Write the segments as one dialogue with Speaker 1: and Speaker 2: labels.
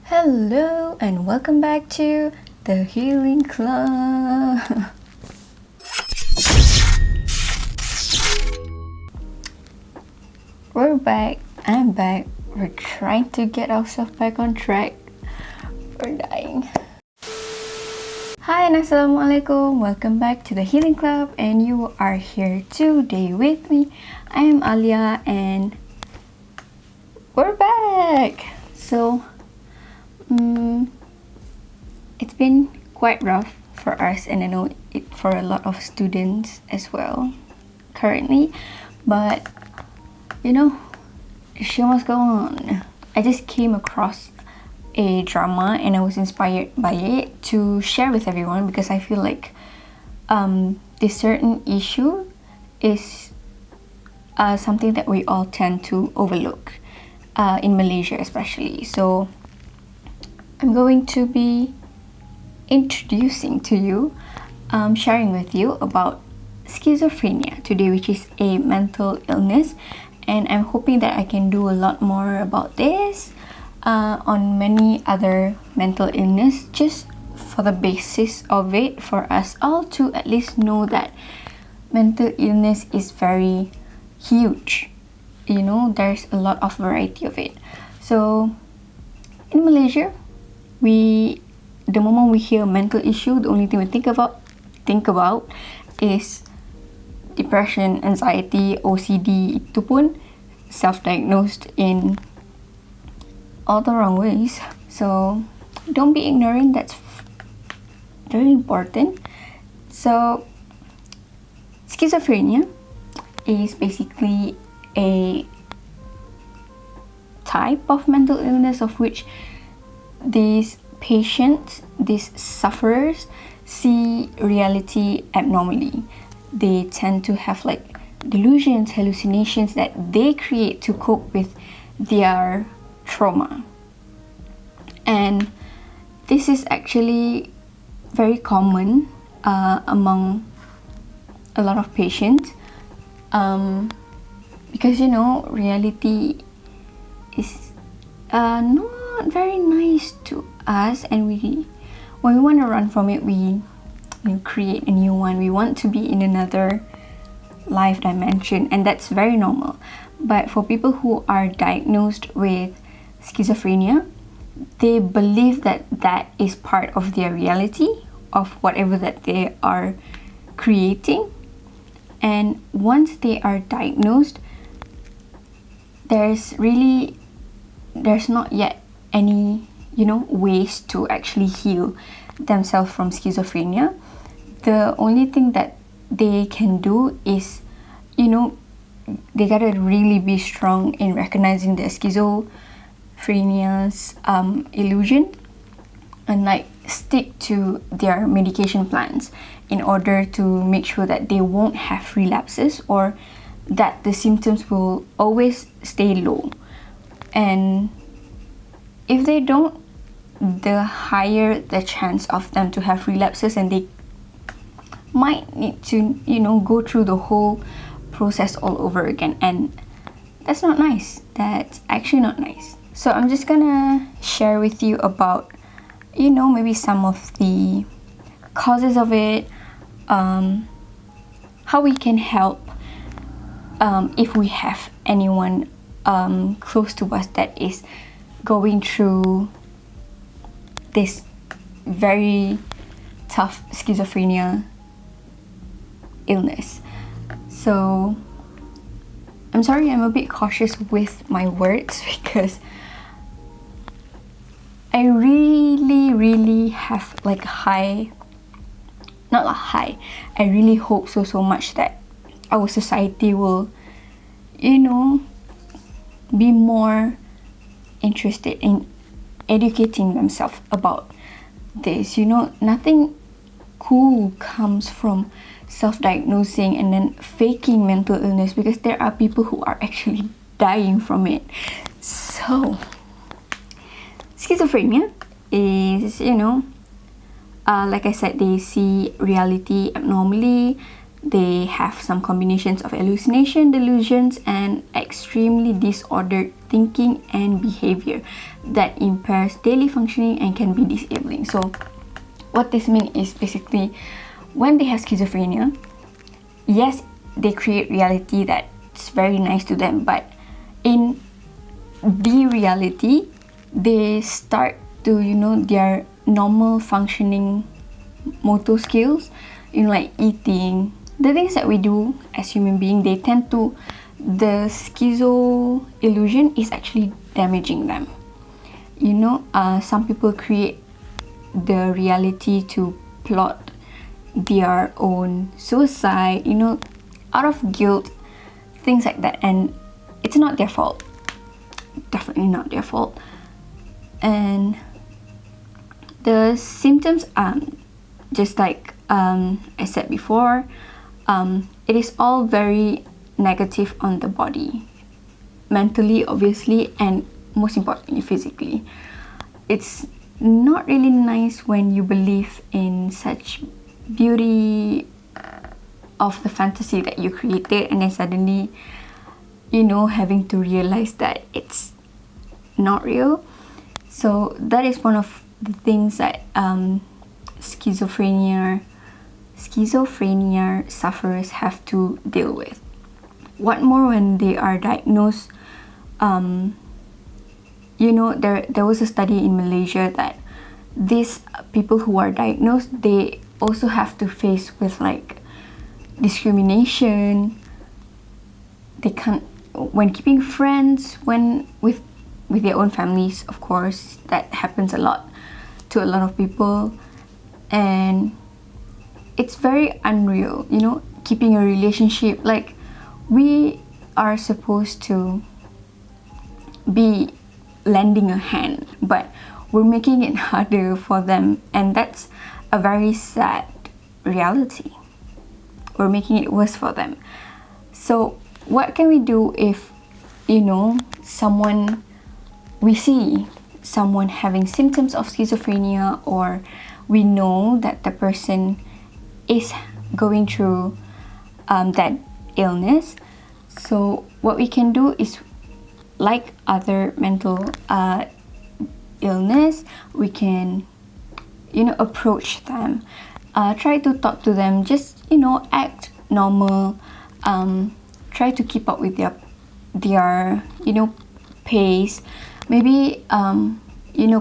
Speaker 1: Hello and welcome back to the Healing Club. We're back. I'm back. We're trying to get ourselves back on track. We're dying. Hi and Assalamualaikum. Welcome back to the Healing Club, and you are here today with me. I am Alia and we're back. So it's been quite rough for us, and I know it for a lot of students as well currently, but you know, the show must go on. I just came across a drama and I was inspired by it to share with everyone because I feel like this certain issue is something that we all tend to overlook in Malaysia especially. So I'm going to be introducing to you, sharing with you about schizophrenia today, which is a mental illness, and I'm hoping that I can do a lot more about this on many other mental illness, just for the basis of it, for us all to at least know that mental illness is very huge. You know, there's a lot of variety of it. So in Malaysia, the moment we hear mental issue, the only thing we think about is depression, anxiety, OCD. Itu pun self-diagnosed in all the wrong ways. So don't be ignorant. That's very important. So schizophrenia is basically a type of mental illness of which these patients, these sufferers, see reality abnormally. They tend to have like delusions, hallucinations that they create to cope with their trauma. And this is actually very common among a lot of patients because, you know, reality is not very nice to us, and when we want to run from it, we create a new one. We want to be in another life dimension, and that's very normal. But for people who are diagnosed with schizophrenia, they believe that that is part of their reality, of whatever that they are creating. And once they are diagnosed, there's not yet any ways to actually heal themselves from schizophrenia. The only thing that they can do is, they gotta really be strong in recognizing the schizophrenia's illusion, and like stick to their medication plans in order to make sure that they won't have relapses, or that the symptoms will always stay low. And if they don't, the higher the chance of them to have relapses, and they might need to go through the whole process all over again, and that's not nice. That's actually not nice. So I'm just gonna share with you about maybe some of the causes of it, how we can help if we have anyone close to us that is going through this very tough schizophrenia illness. So I'm sorry, I'm a bit cautious with my words because I really have I really hope so much that our society will be more interested in educating themselves about this. Nothing cool comes from self-diagnosing and then faking mental illness, because there are people who are actually dying from it. So schizophrenia is, like I said, they see reality abnormally. they have some combinations of hallucination, delusions, and extremely disordered thinking and behavior that impairs daily functioning and can be disabling. So what this means is basically when they have schizophrenia, yes, they create reality that's very nice to them, but in the reality, they start to, their normal functioning motor skills, like eating, the things that we do as human beings, they tend to, the schizo illusion is actually damaging them. Some people create the reality to plot their own suicide, out of guilt, things like that, and it's not their fault. Definitely not their fault. And the symptoms, just like I said before, it is all very negative on the body, mentally, obviously, and most importantly, physically. It's not really nice when you believe in such beauty of the fantasy that you created, and then suddenly, having to realize that it's not real. So that is one of the things that schizophrenia sufferers have to deal with. What more when they are diagnosed? There was a study in Malaysia that these people who are diagnosed, they also have to face with like discrimination. They can't, when keeping friends, when with their own families, of course, that happens a lot to a lot of people, and it's very unreal, keeping a relationship. Like, we are supposed to be lending a hand, but we're making it harder for them, and that's a very sad reality. We're making it worse for them. So what can we do if we see someone having symptoms of schizophrenia, or we know that the person is going through that illness? So what we can do is, like other mental illness, we can approach them, try to talk to them, just act normal, try to keep up with their pace, maybe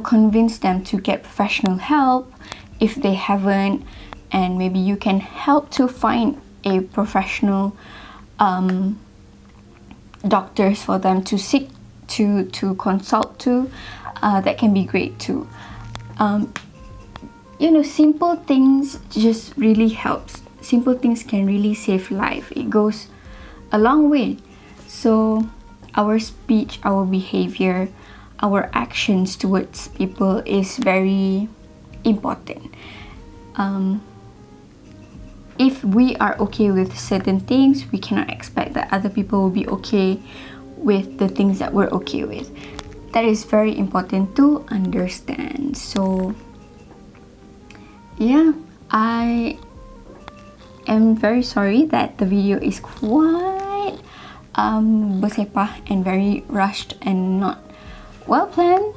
Speaker 1: convince them to get professional help if they haven't, and maybe you can help to find a professional doctors for them to seek to consult to. That can be great too. Simple things just really helps. Simple things can really save life. It goes a long way. So our speech, our behavior, our actions towards people is very important. If we are okay with certain things, we cannot expect that other people will be okay with the things that we're okay with. That is very important to understand. So yeah, I am very sorry that the video is quite bersepah and very rushed and not well planned,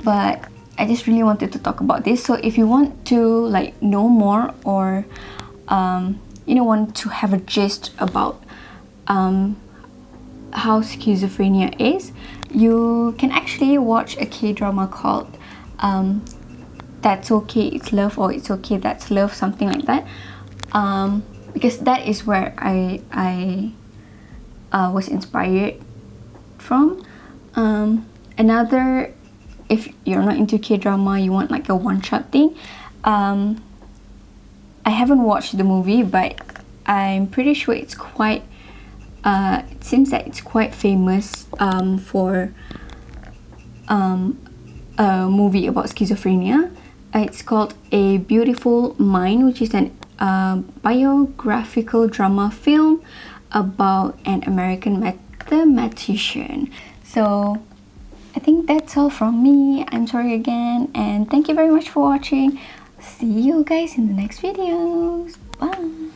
Speaker 1: but I just really wanted to talk about this. So if you want to know more, or want to have a gist about how schizophrenia is, you can actually watch a K-drama called That's Okay, It's Love, or It's Okay, That's Love, something like that, because that is where I was inspired from. Another, if you're not into K-drama, you want like a one-shot thing, I haven't watched the movie, but I'm pretty sure it's quite it seems that it's quite famous for a movie about schizophrenia. It's called A Beautiful Mind, which is an biographical drama film about an American mathematician. So I think that's all from me. I'm sorry again, and thank you very much for watching. See you guys in the next videos. Bye.